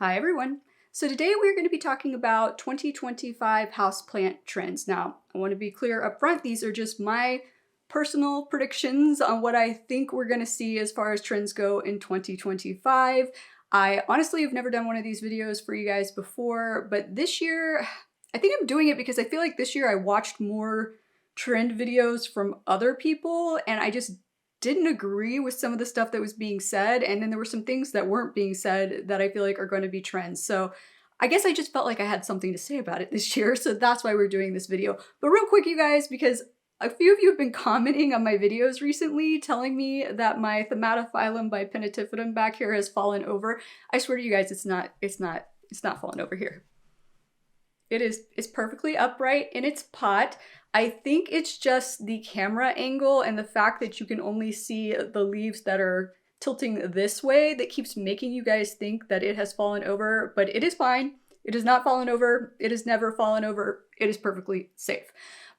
Hi everyone. So today we're going to be talking about 2025 houseplant trends. Now, I want to be clear up front, these are just my personal predictions on what I think we're going to see as far as trends go in 2025. I honestly have never done one of these videos for you guys before, but this year, I think I'm doing it because I feel like this year I watched more trend videos from other people and I just didn't agree with some of the stuff that was being said, and then there were some things that weren't being said that I feel like are going to be trends. So I guess I just felt like I had something to say about it this year, so that's why we're doing this video. But real quick, you guys, because a few of you have been commenting on my videos recently, telling me that my Thematophyllum bipennatividum back here has fallen over. I swear to you guys, it's not falling over here. It's perfectly upright in its pot. I think it's just the camera angle and the fact that you can only see the leaves that are tilting this way that keeps making you guys think that it has fallen over, but it is fine. It has not fallen over. It has never fallen over. It is perfectly safe.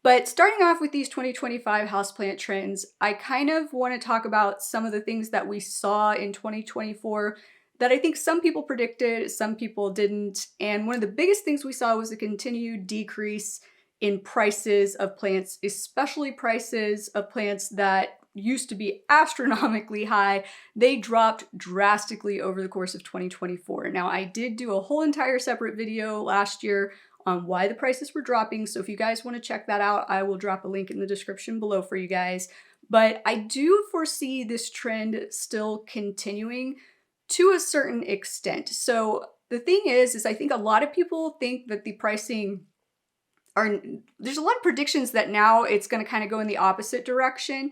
But starting off with these 2025 houseplant trends, I kind of want to talk about some of the things that we saw in 2024 that I think some people predicted, some people didn't. And one of the biggest things we saw was a continued decrease in prices of plants, especially prices of plants that used to be astronomically high. They dropped drastically over the course of 2024. Now, I did do a whole entire separate video last year on why the prices were dropping. So if you guys want to check that out, I will drop a link in the description below for you guys. But I do foresee this trend still continuing to a certain extent. So the thing is I think a lot of people think that the pricing there's a lot of predictions that now it's going to kind of go in the opposite direction.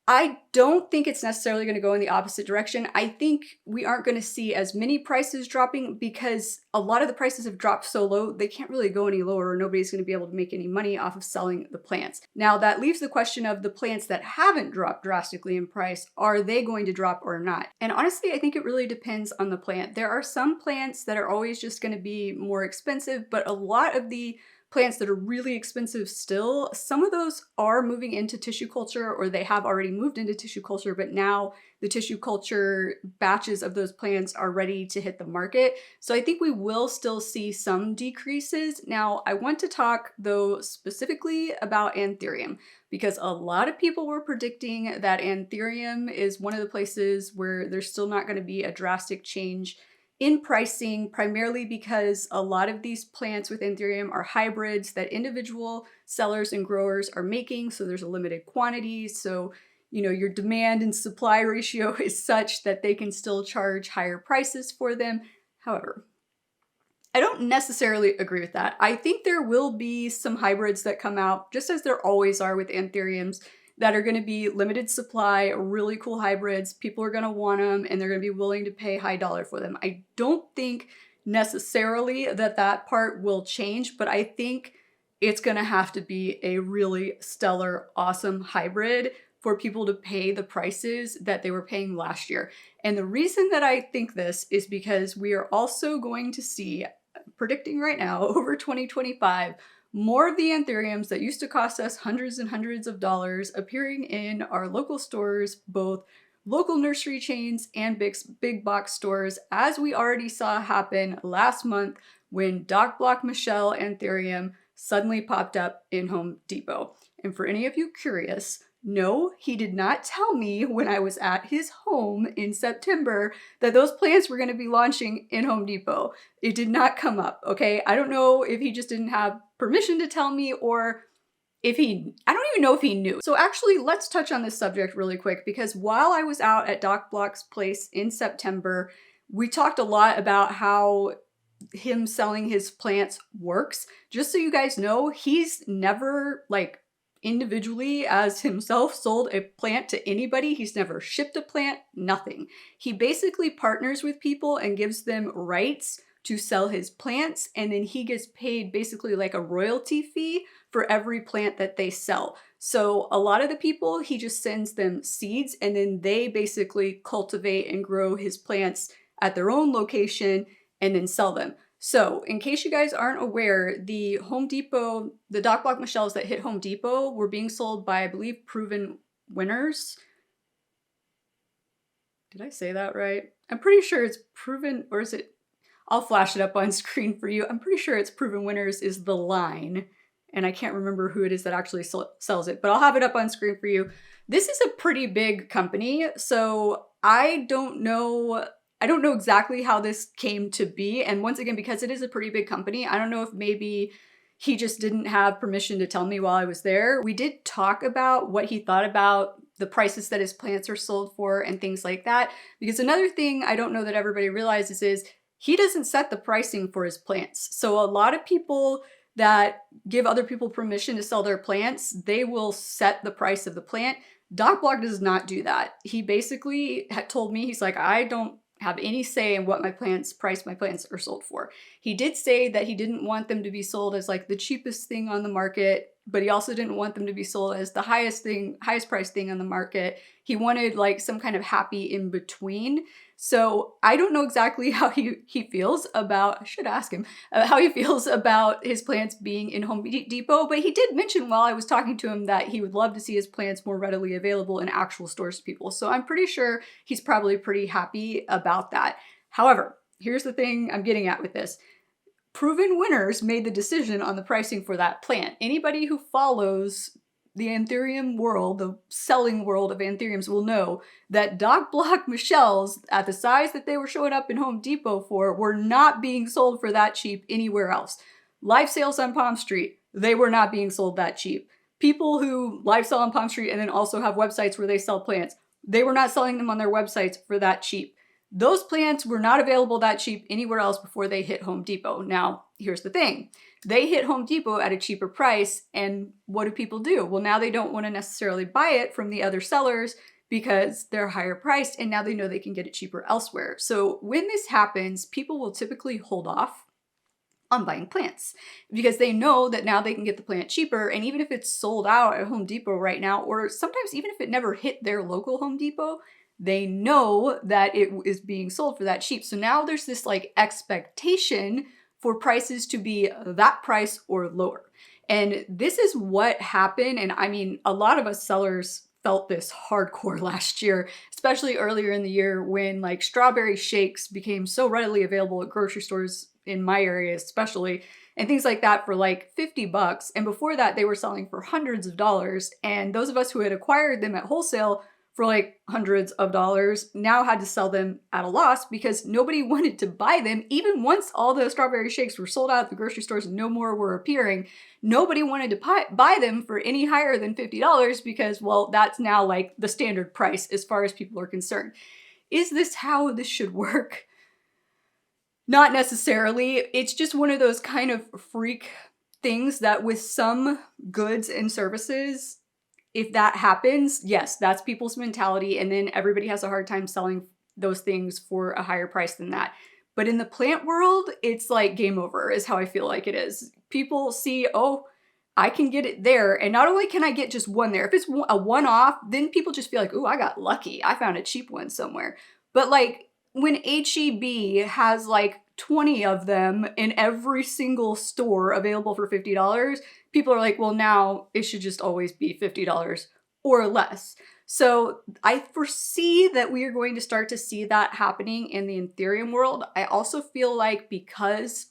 I don't think it's necessarily going to go in the opposite direction. I think we aren't going to see as many prices dropping because a lot of the prices have dropped so low, they can't really go any lower or nobody's going to be able to make any money off of selling the plants. Now that leaves the question of the plants that haven't dropped drastically in price, are they going to drop or not? And honestly, I think it really depends on the plant. There are some plants that are always just going to be more expensive, but a lot of the plants that are really expensive still, some of those are moving into tissue culture or they have already moved into tissue culture, but now the tissue culture batches of those plants are ready to hit the market. So I think we will still see some decreases. Now, I want to talk though specifically about Anthurium because a lot of people were predicting that Anthurium is one of the places where there's still not going to be a drastic change in pricing, primarily because a lot of these plants with Anthurium are hybrids that individual sellers and growers are making, so there's a limited quantity. So, your demand and supply ratio is such that they can still charge higher prices for them. However, I don't necessarily agree with that. I think there will be some hybrids that come out, just as there always are with Anthuriums, that are going to be limited supply, really cool hybrids. People are going to want them and they're going to be willing to pay high dollar for them. I don't think necessarily that part will change, but I think it's going to have to be a really stellar, awesome hybrid for people to pay the prices that they were paying last year. And the reason that I think this is because we are also going to see, predicting right now, over 2025, more of the Anthuriums that used to cost us hundreds and hundreds of dollars appearing in our local stores, both local nursery chains and big box stores, as we already saw happen last month when Doc Block Michelle Anthurium suddenly popped up in Home Depot. And for any of you curious, no, he did not tell me when I was at his home in September that those plants were going to be launching in Home Depot. It did not come up, okay? I don't know if he just didn't have permission to tell me or I don't even know if he knew. So actually, let's touch on this subject really quick because while I was out at Doc Block's place in September, we talked a lot about how him selling his plants works. Just so you guys know, he's never individually as himself sold a plant to anybody. He's never shipped a plant, nothing. He basically partners with people and gives them rights to sell his plants, and then he gets paid basically like a royalty fee for every plant that they sell. So a lot of the people, he just sends them seeds and then they basically cultivate and grow his plants at their own location and then sell them. So in case you guys aren't aware, the Home Depot, the Doc Block Michelles that hit Home Depot were being sold by, I believe, Proven Winners. Did I say that right? I'm pretty sure it's Proven, or is it? I'll flash it up on screen for you. I'm pretty sure it's Proven Winners is the line, and I can't remember who it is that actually sells it, but I'll have it up on screen for you. This is a pretty big company, so I don't know exactly how this came to be. And once again, because it is a pretty big company, I don't know if maybe he just didn't have permission to tell me while I was there. We did talk about what he thought about the prices that his plants are sold for and things like that. Because another thing I don't know that everybody realizes is he doesn't set the pricing for his plants. So a lot of people that give other people permission to sell their plants, they will set the price of the plant. Doc Block does not do that. He basically had told me, he's like, I don't have any say in what my plants are sold for. He did say that he didn't want them to be sold as like the cheapest thing on the market, but he also didn't want them to be sold as the highest price thing on the market. He wanted like some kind of happy in between. So I don't know exactly how he feels about, I should ask him, how he feels about his plants being in Home Depot, but he did mention while I was talking to him that he would love to see his plants more readily available in actual stores to people. So I'm pretty sure he's probably pretty happy about that. However, here's the thing I'm getting at with this. Proven Winners made the decision on the pricing for that plant. Anybody who follows the anthurium world, the selling world of anthuriums, will know that Doc Block Michelles, at the size that they were showing up in Home Depot for, were not being sold for that cheap anywhere else. Live sales on Palm Street, they were not being sold that cheap. People who live sell on Palm Street and then also have websites where they sell plants, they were not selling them on their websites for that cheap. Those plants were not available that cheap anywhere else before they hit Home Depot. Now, here's the thing. They hit Home Depot at a cheaper price, and what do people do? Well, now they don't want to necessarily buy it from the other sellers because they're higher priced, and now they know they can get it cheaper elsewhere. So when this happens, people will typically hold off on buying plants because they know that now they can get the plant cheaper. And even if it's sold out at Home Depot right now, or sometimes even if it never hit their local Home Depot, they know that it is being sold for that cheap. So now there's this like expectation for prices to be that price or lower. And this is what happened. And I mean, a lot of us sellers felt this hardcore last year, especially earlier in the year when like strawberry shakes became so readily available at grocery stores in my area, especially, and things like that for like $50. And before that, they were selling for hundreds of dollars. And those of us who had acquired them at wholesale for like hundreds of dollars now had to sell them at a loss because nobody wanted to buy them. Even once all the strawberry shakes were sold out at the grocery stores and no more were appearing, nobody wanted to buy them for any higher than $50 because, well, that's now like the standard price as far as people are concerned. Is this how this should work? Not necessarily. It's just one of those kind of freak things that with some goods and services, if that happens, yes, that's people's mentality. And then everybody has a hard time selling those things for a higher price than that. But in the plant world, it's like game over is how I feel like it is. People see, oh, I can get it there. And not only can I get just one there, if it's a one-off, then people just feel like, oh, I got lucky. I found a cheap one somewhere. But like when HEB has like 20 of them in every single store available for $50, people are like, well, now it should just always be $50 or less. So I foresee that we are going to start to see that happening in the anthurium world. I also feel like because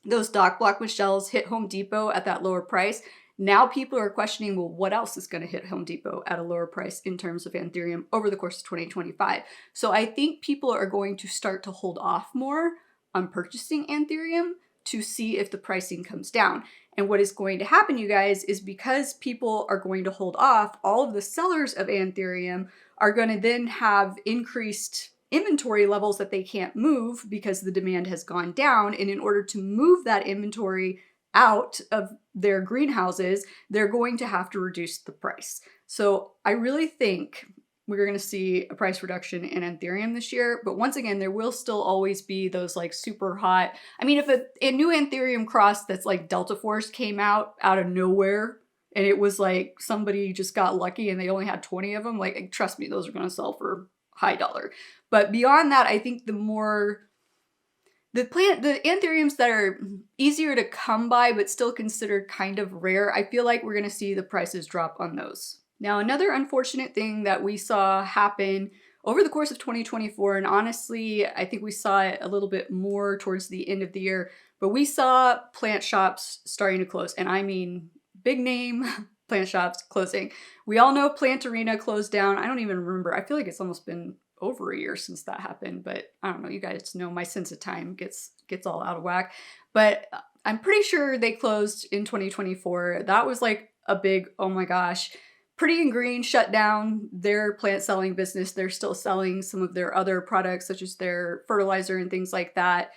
those Doc Block Michelles hit Home Depot at that lower price, now people are questioning, well, what else is going to hit Home Depot at a lower price in terms of anthurium over the course of 2025? So I think people are going to start to hold off more on purchasing anthurium to see if the pricing comes down. And what is going to happen, you guys, is because people are going to hold off, all of the sellers of anthurium are going to then have increased inventory levels that they can't move because the demand has gone down. And in order to move that inventory out of their greenhouses, they're going to have to reduce the price. So I really think we're going to see a price reduction in anthurium this year. But once again, there will still always be those like super hot. I mean, if a new anthurium cross that's like Delta Force came out of nowhere and it was like somebody just got lucky and they only had 20 of them, like trust me, those are going to sell for high dollar. But beyond that, I think the anthuriums that are easier to come by but still considered kind of rare, I feel like we're going to see the prices drop on those. Now, another unfortunate thing that we saw happen over the course of 2024, and honestly, I think we saw it a little bit more towards the end of the year, but we saw plant shops starting to close, and I mean big name plant shops closing. We all know Plant Arena closed down. I don't even remember. I feel like it's almost been over a year since that happened, but I don't know. You guys know my sense of time gets all out of whack. But I'm pretty sure they closed in 2024. That was like a big, oh my gosh. Pretty and Green shut down their plant selling business. They're still selling some of their other products, such as their fertilizer and things like that.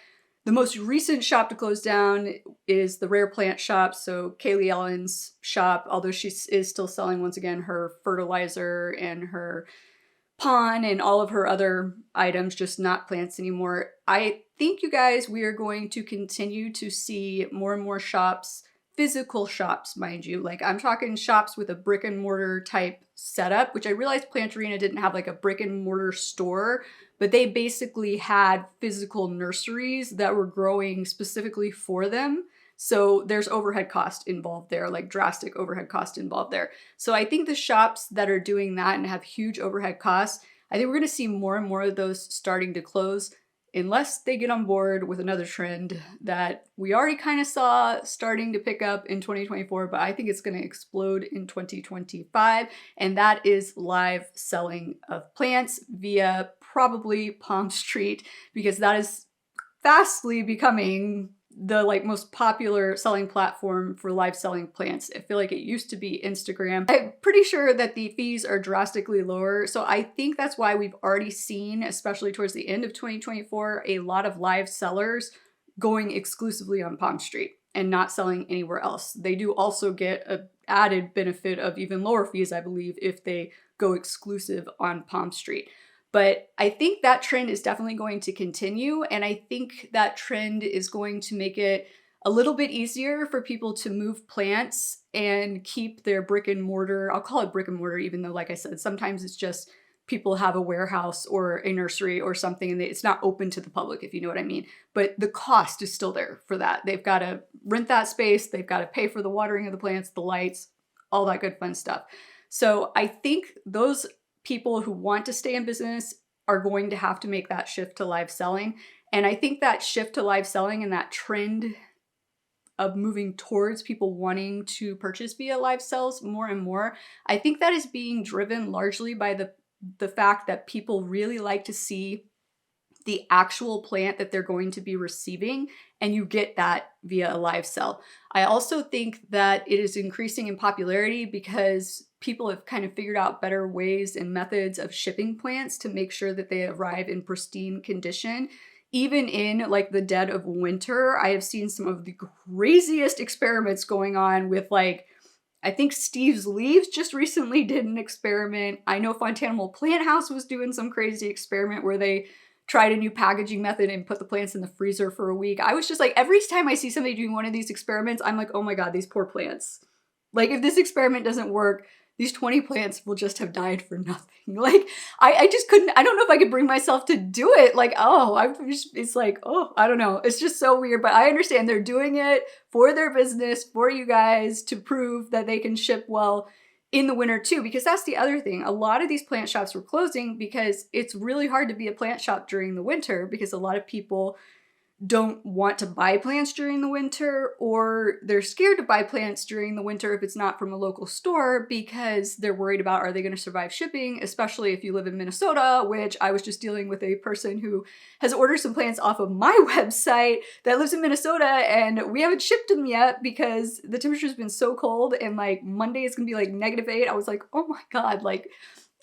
The most recent shop to close down is the Rare Plant shop. So Kaylee Ellen's shop, although she is still selling, once again, her fertilizer and her pond and all of her other items, just not plants anymore. I think, you guys, we are going to continue to see more and more shops, physical shops, mind you. Like, I'm talking shops with a brick and mortar type setup, which I realized Plant Arena didn't have like a brick and mortar store, but they basically had physical nurseries that were growing specifically for them. So there's overhead cost involved there, like drastic overhead cost involved there. So I think the shops that are doing that and have huge overhead costs, I think we're going to see more and more of those starting to close, unless they get on board with another trend that we already kind of saw starting to pick up in 2024, but I think it's going to explode in 2025, and that is live selling of plants via probably Palm Street, because that is fastly becoming the like most popular selling platform for live selling plants. I feel like it used to be Instagram. I'm pretty sure that the fees are drastically lower. So I think that's why we've already seen, especially towards the end of 2024, a lot of live sellers going exclusively on Palm Street and not selling anywhere else. They do also get an added benefit of even lower fees, I believe, if they go exclusive on Palm Street. But I think that trend is definitely going to continue, and I think that trend is going to make it a little bit easier for people to move plants and keep their brick and mortar. I'll call it brick and mortar, even though, like I said, sometimes it's just people have a warehouse or a nursery or something, and it's not open to the public, if you know what I mean. But the cost is still there for that. They've got to rent that space. They've got to pay for the watering of the plants, the lights, all that good fun stuff. So I think those people who want to stay in business are going to have to make that shift to live selling. And I think that shift to live selling and that trend of moving towards people wanting to purchase via live sales more and more, I think that is being driven largely by the fact that people really like to see the actual plant that they're going to be receiving, and you get that via a live sell. I also think that it is increasing in popularity because people have kind of figured out better ways and methods of shipping plants to make sure that they arrive in pristine condition. Even in like the dead of winter, I have seen some of the craziest experiments going on with, like, I think Steve's Leaves just recently did an experiment. I know Fontanimal Plant House was doing some crazy experiment where they tried a new packaging method and put the plants in the freezer for a week. I was just like, every time I see somebody doing one of these experiments, I'm like, oh my God, these poor plants. Like, if this experiment doesn't work, these 20 plants will just have died for nothing. Like, I just couldn't, I don't know if I could bring myself to do it. Like, it's like, oh, I don't know. It's just so weird, but I understand they're doing it for their business, for you guys, to prove that they can ship well in the winter too, because that's the other thing. A lot of these plant shops were closing because it's really hard to be a plant shop during the winter, because a lot of people don't want to buy plants during the winter, or they're scared to buy plants during the winter if it's not from a local store, because they're worried about, are they going to survive shipping, especially if you live in Minnesota, which I was just dealing with a person who has ordered some plants off of my website that lives in Minnesota, and we haven't shipped them yet because the temperature's been so cold, and like Monday is gonna be like -8. I was like, oh my God, like,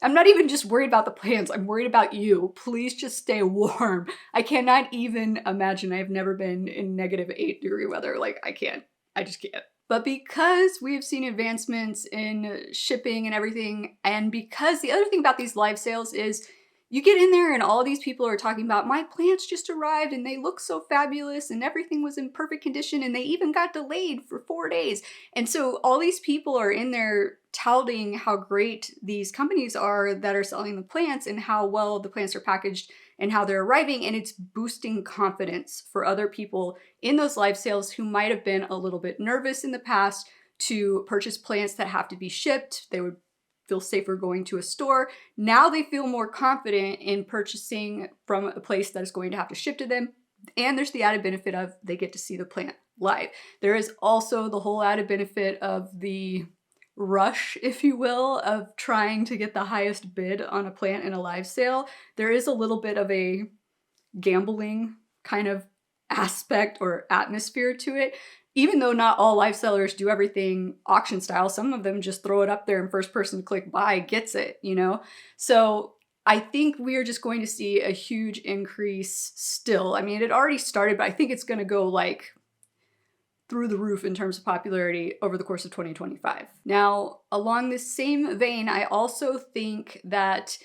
I'm not even just worried about the plants, I'm worried about you. Please just stay warm. I cannot even imagine. I've never been in -8-degree weather. Like, I just can't. But because we've seen advancements in shipping and everything, and because the other thing about these live sales is you get in there and all these people are talking about, my plants just arrived and they look so fabulous and everything was in perfect condition and they even got delayed for 4 days. And so all these people are in there touting how great these companies are that are selling the plants and how well the plants are packaged and how they're arriving, and it's boosting confidence for other people in those live sales who might have been a little bit nervous in the past to purchase plants that have to be shipped. They would feel safer going to a store. Now they feel more confident in purchasing from a place that is going to have to ship to them. And there's the added benefit of they get to see the plant live. There is also the whole added benefit of the rush, if you will, of trying to get the highest bid on a plant in a live sale. There is a little bit of a gambling kind of aspect or atmosphere to it. Even though not all live sellers do everything auction style, some of them just throw it up there and first person to click buy gets it, you know? So I think we are just going to see a huge increase still. I mean, it already started, but I think it's going to go like through the roof in terms of popularity over the course of 2025. Now, along this same vein, I also think that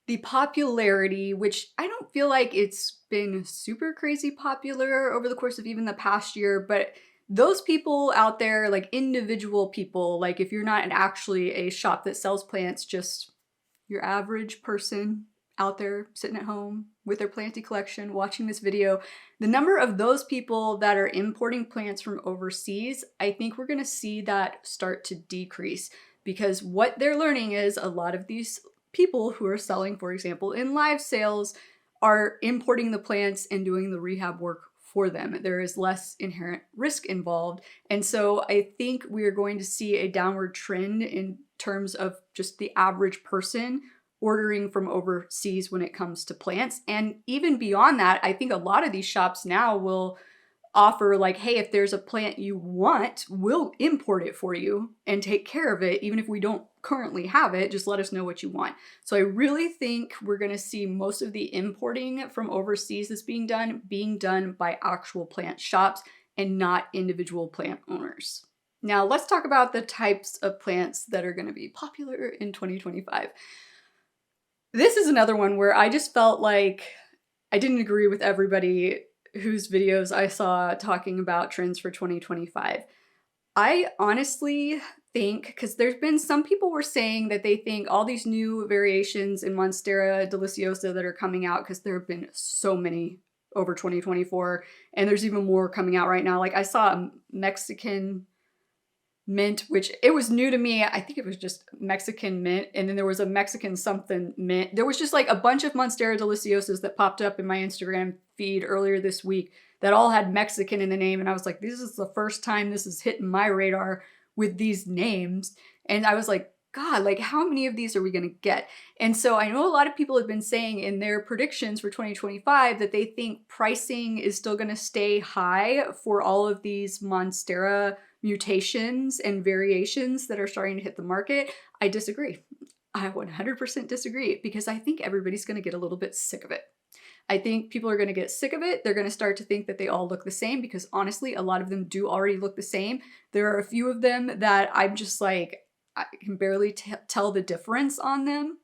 the popularity, which I don't feel like it's been super crazy popular over the course of even the past year, but those people out there, like individual people, like if you're not actually a shop that sells plants, just your average person out there sitting at home with their planty collection, watching this video, the number of those people that are importing plants from overseas, I think we're going to see that start to decrease, because what they're learning is a lot of these people who are selling, for example, in live sales are importing the plants and doing the rehab work for them. There is less inherent risk involved. And so I think we are going to see a downward trend in terms of just the average person ordering from overseas when it comes to plants. And even beyond that, I think a lot of these shops now will offer like, hey, if there's a plant you want, we'll import it for you and take care of it. Even if we don't currently have it, just let us know what you want. So I really think we're going to see most of the importing from overseas that's being done by actual plant shops and not individual plant owners. Now let's talk about the types of plants that are going to be popular in 2025. This is another one where I just felt like I didn't agree with everybody whose videos I saw talking about trends for 2025. I honestly think, because there's been some people were saying that they think all these new variations in Monstera deliciosa that are coming out, because there have been so many over 2024, and there's even more coming out right now. Like I saw a Mexican mint, which it was new to me. I think it was just Mexican mint, and then there was a Mexican something mint. There was just like a bunch of Monstera deliciosas that popped up in my Instagram feed earlier this week that all had Mexican in the name, and I was like, this is the first time this is hitting my radar with these names. And I was like, God, like how many of these are we going to get? And so I know a lot of people have been saying in their predictions for 2025 that they think pricing is still going to stay high for all of these Monstera mutations and variations that are starting to hit the market. I disagree. I 100% disagree, because I think everybody's going to get a little bit sick of it. I think people are going to get sick of it. They're going to start to think that they all look the same, because honestly, a lot of them do already look the same. There are a few of them that I'm just like, I can barely tell the difference on them.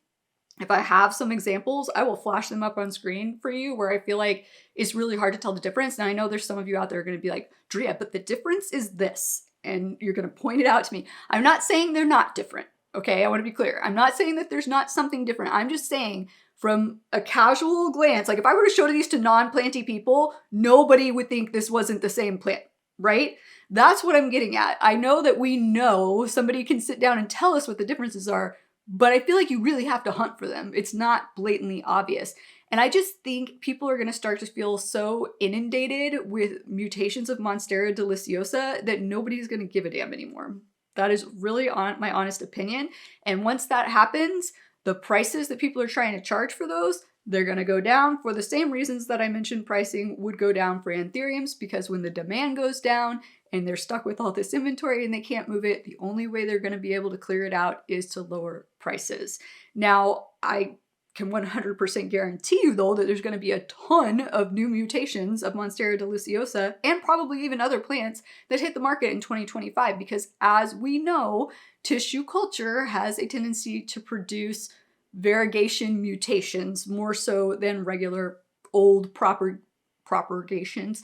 If I have some examples, I will flash them up on screen for you where I feel like it's really hard to tell the difference. Now I know there's some of you out there are going to be like, Drea, but the difference is this. And you're going to point it out to me. I'm not saying they're not different. Okay, I want to be clear. I'm not saying that there's not something different. I'm just saying from a casual glance, like if I were to show these to non-planty people, nobody would think this wasn't the same plant, right? That's what I'm getting at. I know that we know somebody can sit down and tell us what the differences are, but I feel like you really have to hunt for them. It's not blatantly obvious. And I just think people are going to start to feel so inundated with mutations of Monstera deliciosa that nobody's going to give a damn anymore. That is really my honest opinion. And once that happens, the prices that people are trying to charge for those, they're going to go down for the same reasons that I mentioned pricing would go down for anthuriums, because when the demand goes down and they're stuck with all this inventory and they can't move it, the only way they're going to be able to clear it out is to lower prices. Now, I can 100% guarantee you though that there's going to be a ton of new mutations of Monstera deliciosa and probably even other plants that hit the market in 2025, because as we know, tissue culture has a tendency to produce variegation mutations more so than regular old propagation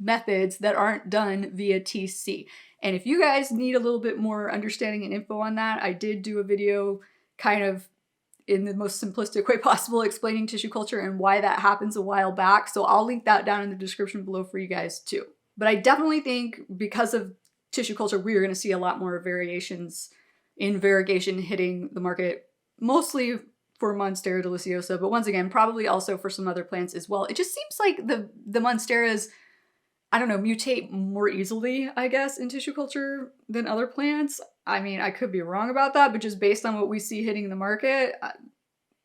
methods that aren't done via TC. And if you guys need a little bit more understanding and info on that, I did do a video kind of in the most simplistic way possible explaining tissue culture and why that happens a while back. So I'll link that down in the description below for you guys too. But I definitely think because of tissue culture, we are going to see a lot more variations in variegation hitting the market, mostly for Monstera deliciosa, but once again, probably also for some other plants as well. It just seems like the Monsteras, I don't know, mutate more easily, I guess, in tissue culture than other plants. I mean, I could be wrong about that, but just based on what we see hitting the market,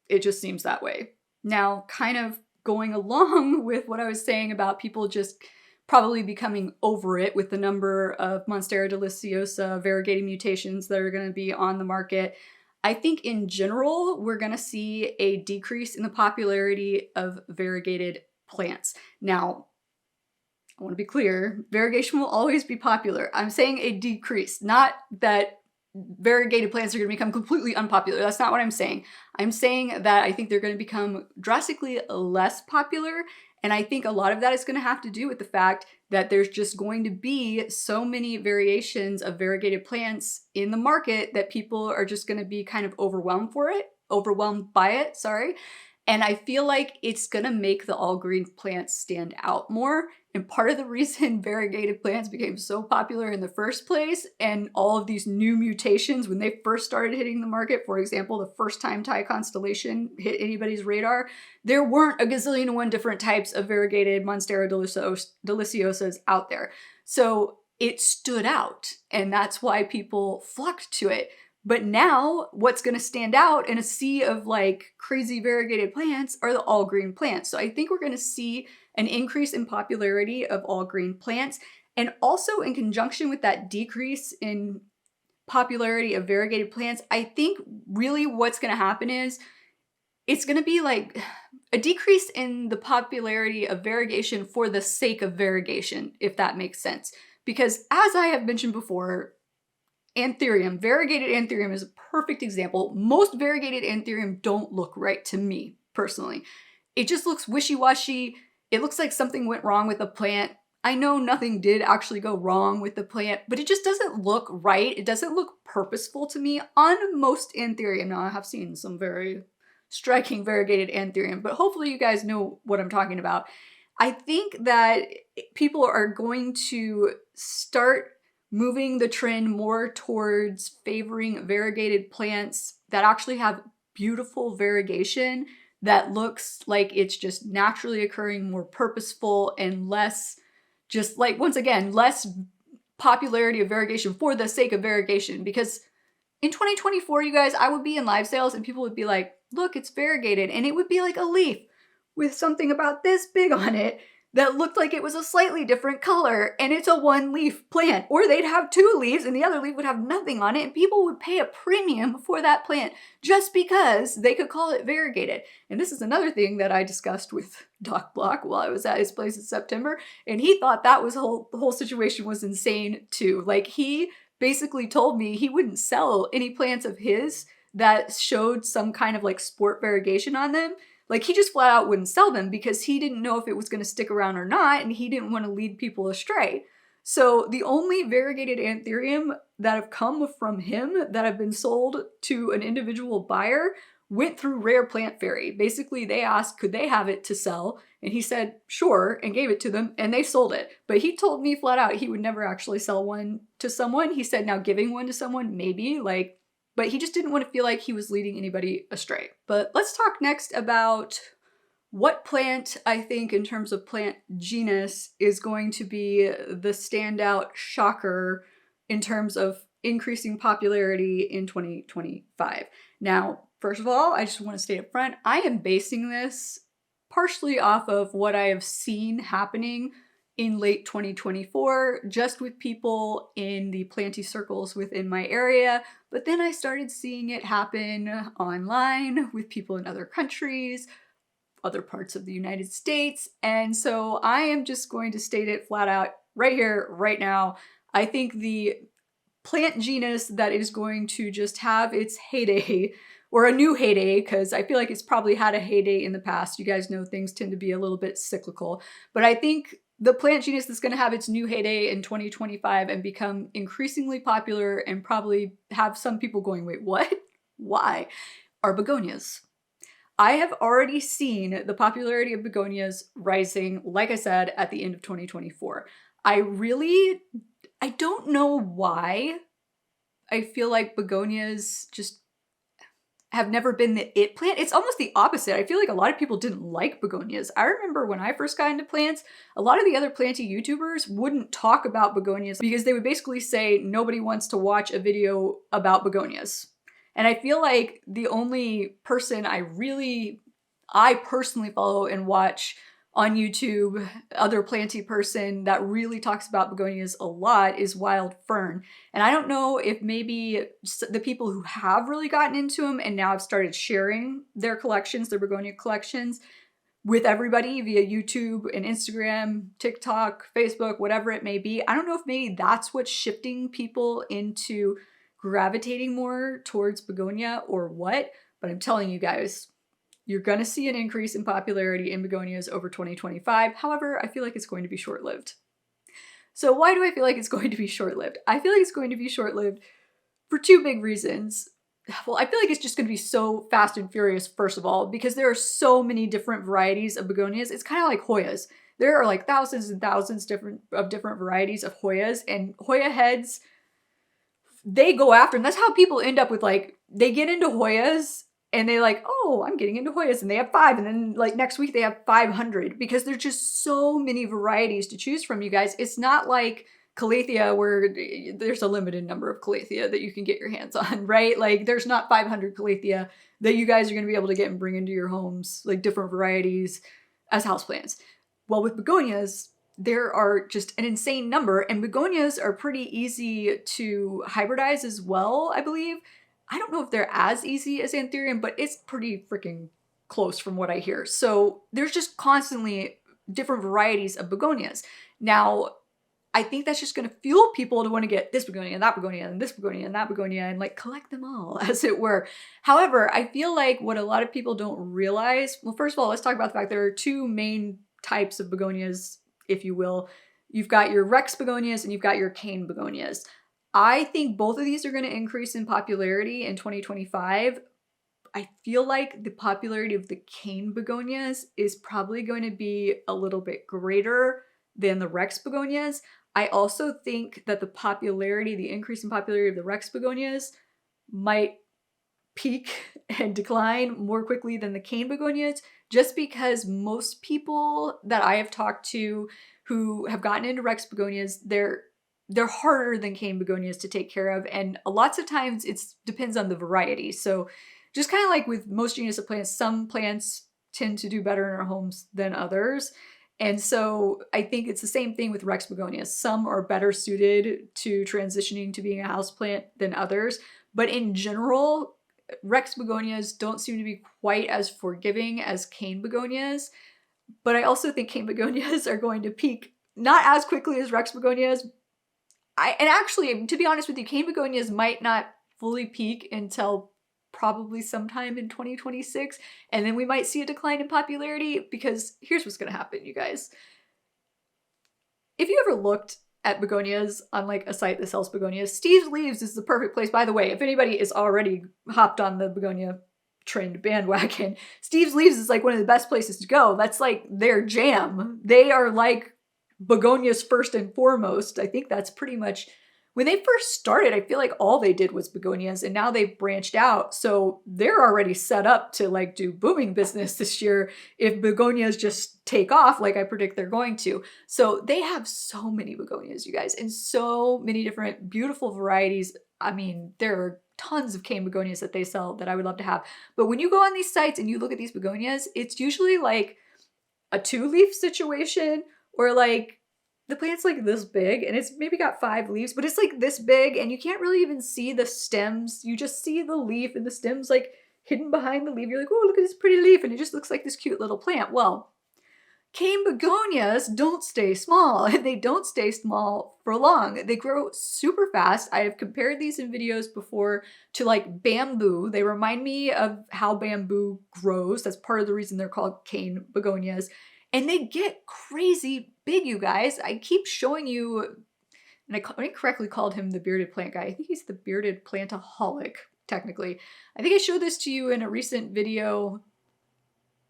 it just seems that way. Now, kind of going along with what I was saying about people just probably becoming over it with the number of Monstera deliciosa variegated mutations that are going to be on the market, I think in general, we're going to see a decrease in the popularity of variegated plants. Now, I want to be clear, variegation will always be popular. I'm saying a decrease, not that variegated plants are going to become completely unpopular. That's not what I'm saying. I'm saying that I think they're going to become drastically less popular. And I think a lot of that is going to have to do with the fact that there's just going to be so many variations of variegated plants in the market that people are just going to be kind of overwhelmed by it, sorry. And I feel like it's going to make the all green plants stand out more. And part of the reason variegated plants became so popular in the first place, and all of these new mutations when they first started hitting the market, for example, the first time Thai constellation hit anybody's radar, there weren't a gazillion and one different types of variegated Monstera deliciosas out there. So it stood out, and that's why people flocked to it. But now what's going to stand out in a sea of like crazy variegated plants are the all green plants. So I think we're going to see an increase in popularity of all green plants. And also in conjunction with that decrease in popularity of variegated plants, I think really what's going to happen is it's going to be like a decrease in the popularity of variegation for the sake of variegation, if that makes sense. Because as I have mentioned before, Anthurium, variegated Anthurium is a perfect example. Most variegated Anthurium don't look right to me, personally. It just looks wishy-washy. It looks like something went wrong with the plant. I know nothing did actually go wrong with the plant, but it just doesn't look right. It doesn't look purposeful to me on most Anthurium. Now, I have seen some very striking variegated Anthurium, but hopefully you guys know what I'm talking about. I think that people are going to start moving the trend more towards favoring variegated plants that actually have beautiful variegation that looks like it's just naturally occurring, more purposeful, and less just like, once again, less popularity of variegation for the sake of variegation. Because in 2024, you guys, I would be in live sales and people would be like, look, it's variegated. And it would be like a leaf with something about this big on it that looked like it was a slightly different color, and it's a one-leaf plant. Or they'd have two leaves and the other leaf would have nothing on it, and people would pay a premium for that plant just because they could call it variegated. And this is another thing that I discussed with Doc Block while I was at his place in September, and he thought that was the whole situation was insane too. Like, he basically told me he wouldn't sell any plants of his that showed some kind of like sport variegation on them. Like, he just flat out wouldn't sell them because he didn't know if it was going to stick around or not, and he didn't want to lead people astray. So the only variegated Anthurium that have come from him that have been sold to an individual buyer went through Rare Plant Fairy. Basically, they asked, could they have it to sell? And he said, sure, and gave it to them, and they sold it. But he told me flat out he would never actually sell one to someone. He said, now giving one to someone, maybe, like, but he just didn't want to feel like he was leading anybody astray. But let's talk next about what plant I think in terms of plant genus is going to be the standout shocker in terms of increasing popularity in 2025. Now, first of all, I just want to state up front, I am basing this partially off of what I have seen happening in late 2024, just with people in the planty circles within my area. But then I started seeing it happen online with people in other countries, other parts of the United States. And so I am just going to state it flat out right here, right now. I think the plant genus that is going to just have its heyday, or a new heyday, because I feel like it's probably had a heyday in the past. You guys know things tend to be a little bit cyclical. But I think the plant genus that's going to have its new heyday in 2025 and become increasingly popular and probably have some people going, wait, what? Why? Are begonias. I have already seen the popularity of begonias rising, like I said, at the end of 2024. I don't know why. I feel like begonias just have never been the it plant. It's almost the opposite. I feel like a lot of people didn't like begonias. I remember when I first got into plants, a lot of the other planty YouTubers wouldn't talk about begonias because they would basically say nobody wants to watch a video about begonias. And I feel like the only person I personally follow and watch on YouTube, other planty person that really talks about begonias a lot is Wild Fern. And I don't know if maybe the people who have really gotten into them and now have started sharing their collections, their begonia collections, with everybody via YouTube and Instagram, TikTok, Facebook, whatever it may be. I don't know if maybe that's what's shifting people into gravitating more towards begonia or what, but I'm telling you guys, you're going to see an increase in popularity in begonias over 2025. However, I feel like it's going to be short-lived. So why do I feel like it's going to be short-lived? I feel like it's going to be short-lived for two big reasons. Well, I feel like it's just going to be so fast and furious, first of all, because there are so many different varieties of begonias. It's kind of like Hoyas. There are like thousands and thousands of different varieties of Hoyas, and Hoya heads, they go after, and that's how people end up with, like, they get into Hoyas, and they like, oh, I'm getting into Hoyas, and they have 5, and then like next week they have 500 because there's just so many varieties to choose from, you guys. It's not like Calathea where there's a limited number of Calathea that you can get your hands on, right? Like there's not 500 Calathea that you guys are going to be able to get and bring into your homes, like different varieties as houseplants. Well, with begonias, there are just an insane number, and begonias are pretty easy to hybridize as well, I believe. I don't know if they're as easy as anthurium, but it's pretty freaking close from what I hear. So there's just constantly different varieties of begonias. Now, I think that's just going to fuel people to want to get this begonia and that begonia and this begonia and that begonia and like collect them all, as it were. However, I feel like what a lot of people don't realize, well, first of all, let's talk about the fact there are two main types of begonias, if you will. You've got your Rex begonias and you've got your cane begonias. I think both of these are going to increase in popularity in 2025. I feel like the popularity of the cane begonias is probably going to be a little bit greater than the Rex begonias. I also think that the increase in popularity of the Rex begonias might peak and decline more quickly than the cane begonias, just because most people that I have talked to who have gotten into Rex begonias, they're harder than cane begonias to take care of, and lots of times it depends on the variety. So just kind of like with most genus of plants, some plants tend to do better in our homes than others. And so I think it's the same thing with Rex begonias. Some are better suited to transitioning to being a houseplant than others. But in general, Rex begonias don't seem to be quite as forgiving as cane begonias. But I also think cane begonias are going to peak not as quickly as Rex begonias. And actually, to be honest with you, cane begonias might not fully peak until probably sometime in 2026. And then we might see a decline in popularity, because here's what's going to happen, you guys. If you ever looked at begonias on like a site that sells begonias, Steve's Leaves is the perfect place. By the way, if anybody is already hopped on the begonia trend bandwagon, Steve's Leaves is like one of the best places to go. That's like their jam. They are like begonias first and foremost. I think that's pretty much, when they first started, I feel like all they did was begonias, and now they've branched out. So they're already set up to like do booming business this year if begonias just take off like I predict they're going to. So they have so many begonias, you guys, and so many different beautiful varieties. I mean, there are tons of cane begonias that they sell that I would love to have. But when you go on these sites and you look at these begonias, it's usually like a 2-leaf situation, or like the plant's like this big and it's maybe got 5 leaves, but it's like this big and you can't really even see the stems. You just see the leaf and the stem's like hidden behind the leaf. You're like, oh, look at this pretty leaf, and it just looks like this cute little plant. Well, cane begonias don't stay small, and they don't stay small for long. They grow super fast. I have compared these in videos before to like bamboo. They remind me of how bamboo grows. That's part of the reason they're called cane begonias. And they get crazy big, you guys. I keep showing you, and I incorrectly called him the bearded plant guy. I think he's the bearded plantaholic, technically. I think I showed this to you in a recent video.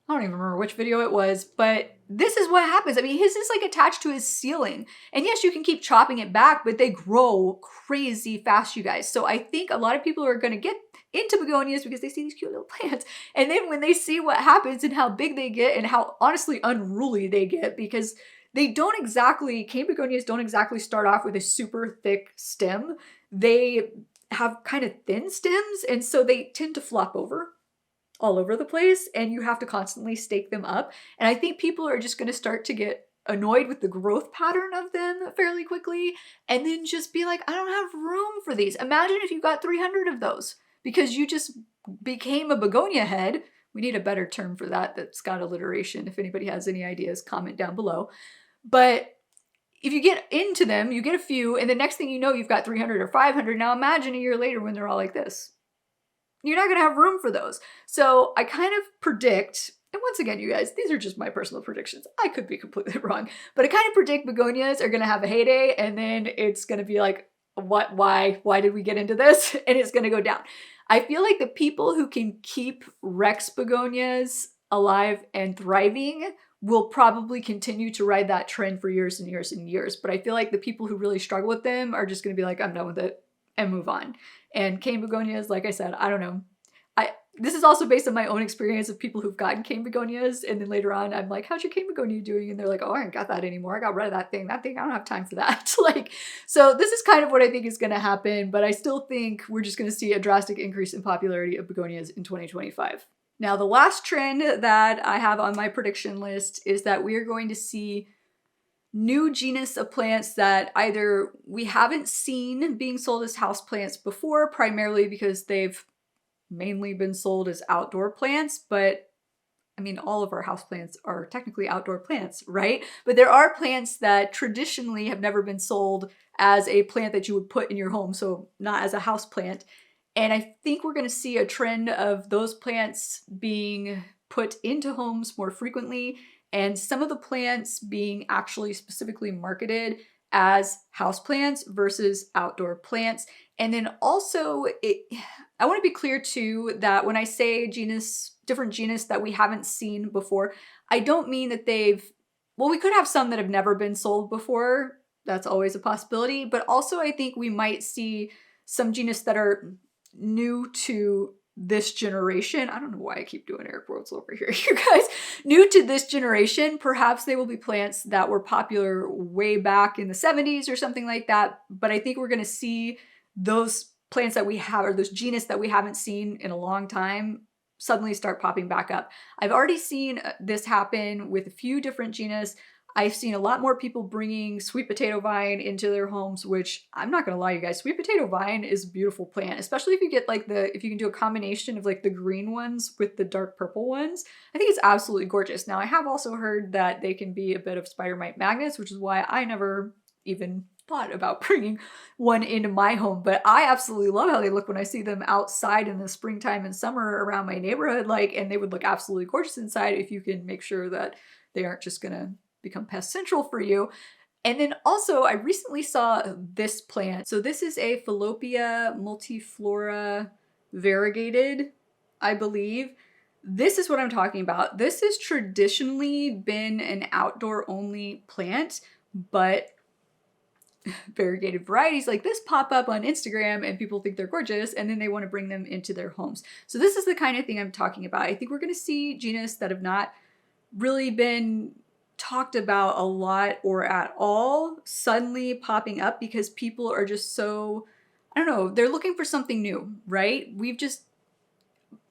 I don't even remember which video it was, but this is what happens. I mean, his is like attached to his ceiling. And yes, you can keep chopping it back, but they grow crazy fast, you guys. So I think a lot of people are going to get into begonias because they see these cute little plants. And then when they see what happens and how big they get and how honestly unruly they get, because they don't exactly, cane begonias don't exactly start off with a super thick stem. They have kind of thin stems, and so they tend to flop over all over the place, and you have to constantly stake them up. And I think people are just going to start to get annoyed with the growth pattern of them fairly quickly, and then just be like, I don't have room for these. Imagine if you got 300 of those because you just became a begonia head. We need a better term for that that's got alliteration. If anybody has any ideas, comment down below. But if you get into them, you get a few, and the next thing you know, you've got 300 or 500. Now imagine a year later when they're all like this. You're not going to have room for those. So I kind of predict, and once again, you guys, these are just my personal predictions. I could be completely wrong, but I kind of predict begonias are going to have a heyday, and then it's going to be like, what, why did we get into this? And it's going to go down. I feel like the people who can keep Rex begonias alive and thriving will probably continue to ride that trend for years and years and years. But I feel like the people who really struggle with them are just going to be like, I'm done with it, and move on. And cane begonias, like I said, I don't know. This is also based on my own experience of people who've gotten cane begonias, and then later on I'm like, how's your cane begonia doing? And they're like, oh, I ain't got that anymore. I got rid of that thing. I don't have time for that. Like, so this is kind of what I think is going to happen, but I still think we're just going to see a drastic increase in popularity of begonias in 2025. Now, the last trend that I have on my prediction list is that we are going to see new genus of plants that either we haven't seen being sold as houseplants before, primarily because they've mainly been sold as outdoor plants, but I mean, all of our houseplants are technically outdoor plants, right? But there are plants that traditionally have never been sold as a plant that you would put in your home, so not as a houseplant. And I think we're going to see a trend of those plants being put into homes more frequently, and some of the plants being actually specifically marketed as houseplants versus outdoor plants. And then also, I want to be clear too that when I say different genus that we haven't seen before, I don't mean that we could have some that have never been sold before. That's always a possibility. But also I think we might see some genus that are new to this generation. I don't know why I keep doing air quotes over here, you guys. New to this generation, perhaps they will be plants that were popular way back in the 70s or something like that. But I think we're going to see those plants that we have, or those genus that we haven't seen in a long time, suddenly start popping back up. I've already seen this happen with a few different genus. I've seen a lot more people bringing sweet potato vine into their homes, which I'm not gonna lie, you guys, sweet potato vine is a beautiful plant, especially if you get like if you can do a combination of like the green ones with the dark purple ones. I think it's absolutely gorgeous. Now, I have also heard that they can be a bit of spider mite magnets, which is why I never even thought about bringing one into my home, but I absolutely love how they look when I see them outside in the springtime and summer around my neighborhood, and they would look absolutely gorgeous inside if you can make sure that they aren't just gonna become pest central for you. And then also, I recently saw this plant. So this is a Falopia multiflora variegated, I believe. This is what I'm talking about. This has traditionally been an outdoor only plant, but variegated varieties like this pop up on Instagram and people think they're gorgeous and then they want to bring them into their homes. So this is the kind of thing I'm talking about. I think we're going to see genus that have not really been talked about a lot or at all suddenly popping up because people are just so, I don't know, they're looking for something new, right? We've just,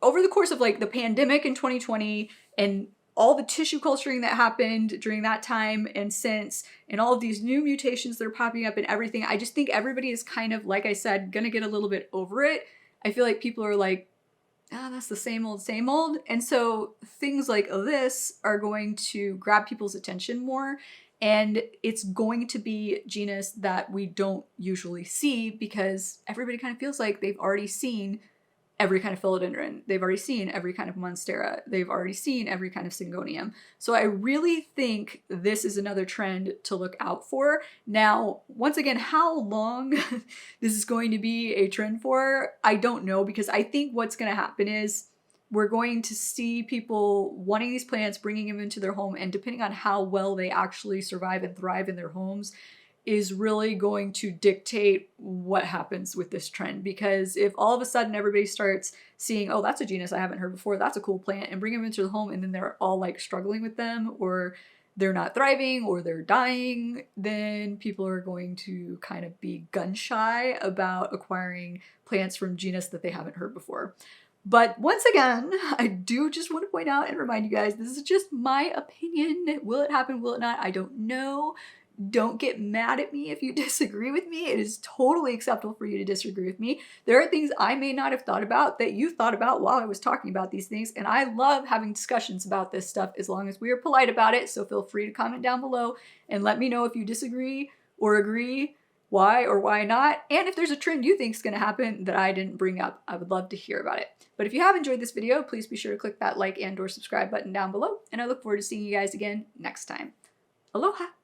over the course of like the pandemic in 2020 and all the tissue culturing that happened during that time and since, and all of these new mutations that are popping up and everything, I just think everybody is kind of, like I said, gonna get a little bit over it. I feel like people are like, that's the same old, same old. And so things like this are going to grab people's attention more. And it's going to be genus that we don't usually see because everybody kind of feels like they've already seen every kind of philodendron. They've already seen every kind of monstera. They've already seen every kind of syngonium. So I really think this is another trend to look out for. Now, once again, how long this is going to be a trend for, I don't know, because I think what's going to happen is we're going to see people wanting these plants, bringing them into their home, and depending on how well they actually survive and thrive in their homes is really going to dictate what happens with this trend. Because if all of a sudden everybody starts seeing, oh, that's a genus I haven't heard before, that's a cool plant, and bring them into the home, and then they're all like struggling with them, or they're not thriving, or they're dying, then people are going to kind of be gun shy about acquiring plants from genus that they haven't heard before. But once again, I do just want to point out and remind you guys, this is just my opinion. Will it happen? Will it not? I don't know. Don't get mad at me if you disagree with me. It is totally acceptable for you to disagree with me. There are things I may not have thought about that you thought about while I was talking about these things, and I love having discussions about this stuff as long as we are polite about it, so feel free to comment down below and let me know if you disagree or agree, why or why not, and if there's a trend you think is going to happen that I didn't bring up. I would love to hear about it. But if you have enjoyed this video, please be sure to click that like and or subscribe button down below, and I look forward to seeing you guys again next time. Aloha!